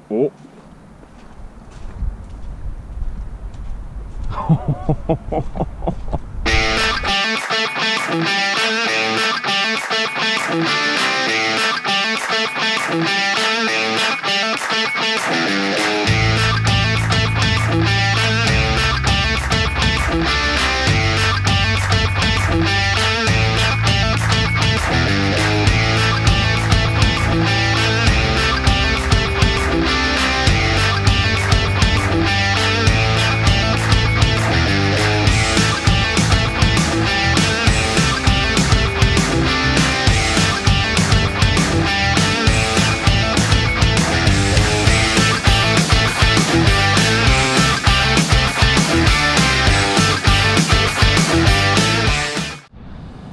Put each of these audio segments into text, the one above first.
Oh.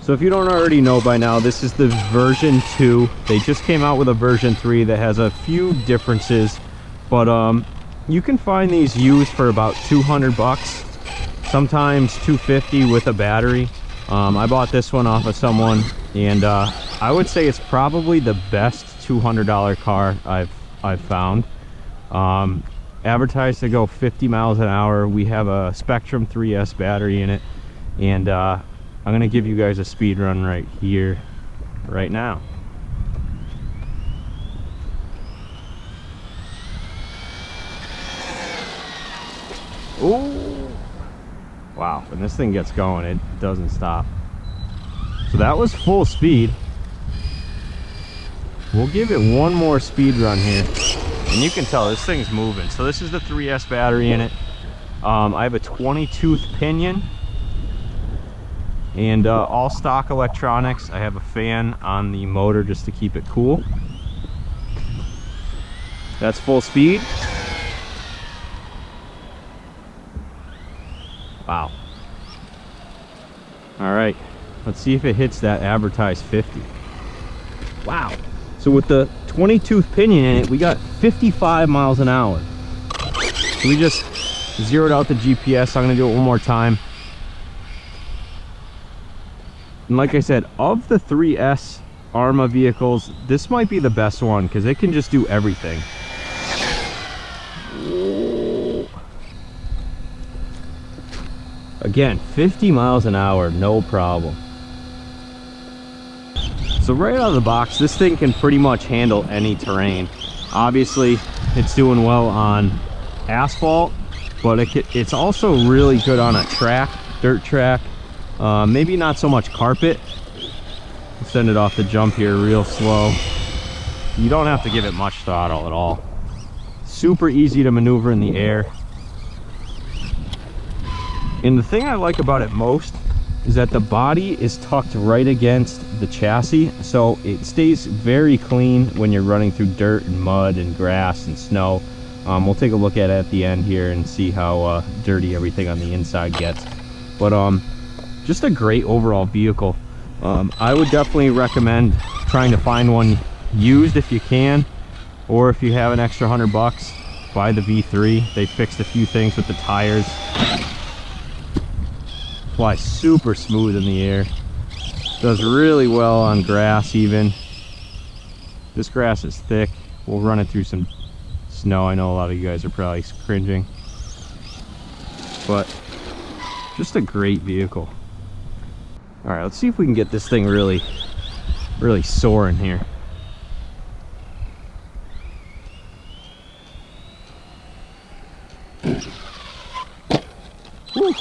So if you don't already know by now, this is the version 2. They just came out with a version 3 that has a few differences, but you can find these used for about 200 bucks, sometimes 250 with a battery. I bought this one off of someone, and I would say it's probably the best $200 car I've found. Advertised to go 50 miles an hour. We have a Spectrum 3S battery in it, and I'm gonna give you guys a speed run right here, right now. Oh, wow, when this thing gets going, it doesn't stop. So that was full speed. We'll give it one more speed run here. And you can tell this thing's moving. So this is the 3S battery in it. I have a 20-tooth pinion. And all stock electronics. I have a fan on the motor just to keep it cool. That's full speed. Wow. All right, let's see if it hits that advertised 50. Wow. So with the 20-tooth pinion in it, we got 55 miles an hour. So we just zeroed out the GPS. I'm gonna do it one more time. And like I said, of the 3S Arrma vehicles, this might be the best one because it can just do everything. Again, 50 miles an hour, no problem. So right out of the box, this thing can pretty much handle any terrain. Obviously, it's doing well on asphalt, but it's also really good on a track, dirt track. Maybe not so much carpet. We'll send it off the jump here real slow. You don't have to give it much throttle at all. Super easy to maneuver in the air. And the thing I like about it most is that the body is tucked right against the chassis, so it stays very clean when you're running through dirt and mud and grass and snow. We'll take a look at it at the end here and see how dirty everything on the inside gets. But just a great overall vehicle. I would definitely recommend trying to find one used if you can, or if you have an extra 100 bucks, buy the V3. They fixed a few things with the tires. Flies super smooth in the air. Does really well on grass even. This grass is thick. We'll run it through some snow. I know a lot of you guys are probably cringing, but just a great vehicle. All right, let's see if we can get this thing really soaring here. Woo.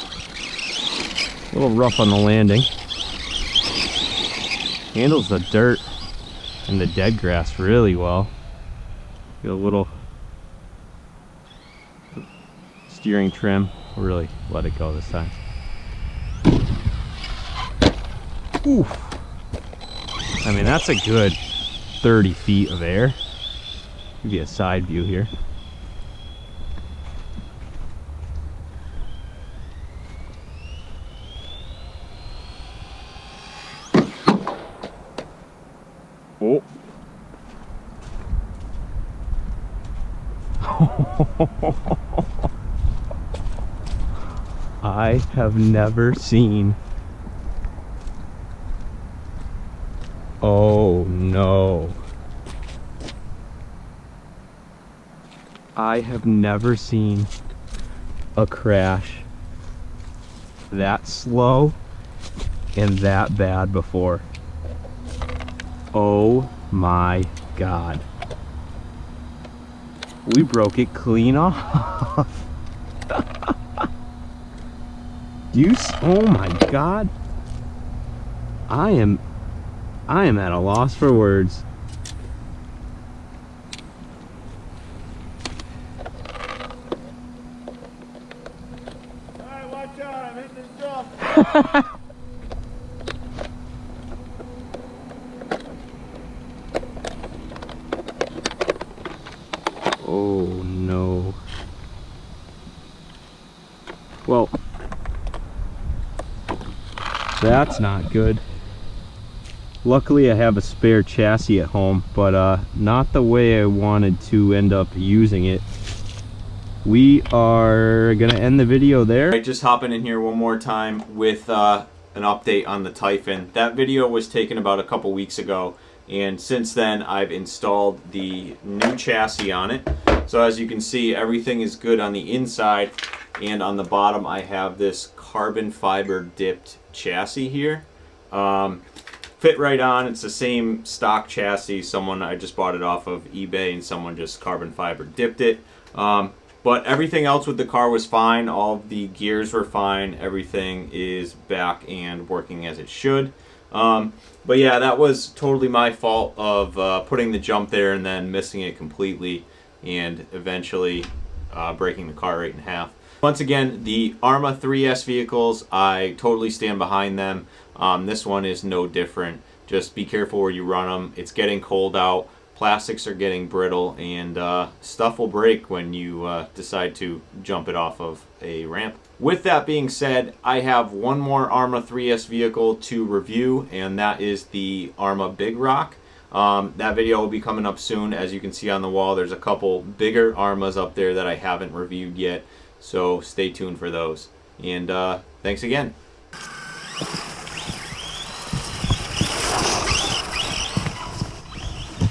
A little rough on the landing. Handles the dirt and the dead grass really well. Get a little steering trim. We'll really let it go this time. Ooh. I mean, that's a good 30 feet of air. Give you a side view here. Oh. I have never seen. Oh no. I have never seen a crash that slow and that bad before. Oh my God. We broke it clean off. Oh my God. I am at a loss for words. Alright, watch out, I'm hitting this jump. Oh no. Well, that's not good. Luckily I have a spare chassis at home, but not the way I wanted to end up using it. We are gonna end the video there. Right, just hopping in here one more time with an update on the Typhon. That video was taken about a couple weeks ago, and since then I've installed the new chassis on it. So as you can see, everything is good on the inside, and on the bottom I have this carbon fiber dipped chassis here. Fit right on. It's the same stock chassis. I just bought it off of eBay, and someone just carbon fiber dipped it. But everything else with the car was fine. All of the gears were fine. Everything is back and working as it should. But yeah, that was totally my fault of putting the jump there and then missing it completely, and eventually breaking the car right in half. Once again, the Arrma 3S vehicles, I totally stand behind them. This one is no different. Just be careful where you run them. It's getting cold out. Plastics are getting brittle, and stuff will break when you decide to jump it off of a ramp. With that being said, I have one more Arrma 3S vehicle to review, and that is the Arrma Big Rock. That video will be coming up soon. As you can see on the wall, there's a couple bigger Arrmas up there that I haven't reviewed yet, so stay tuned for those. And thanks again.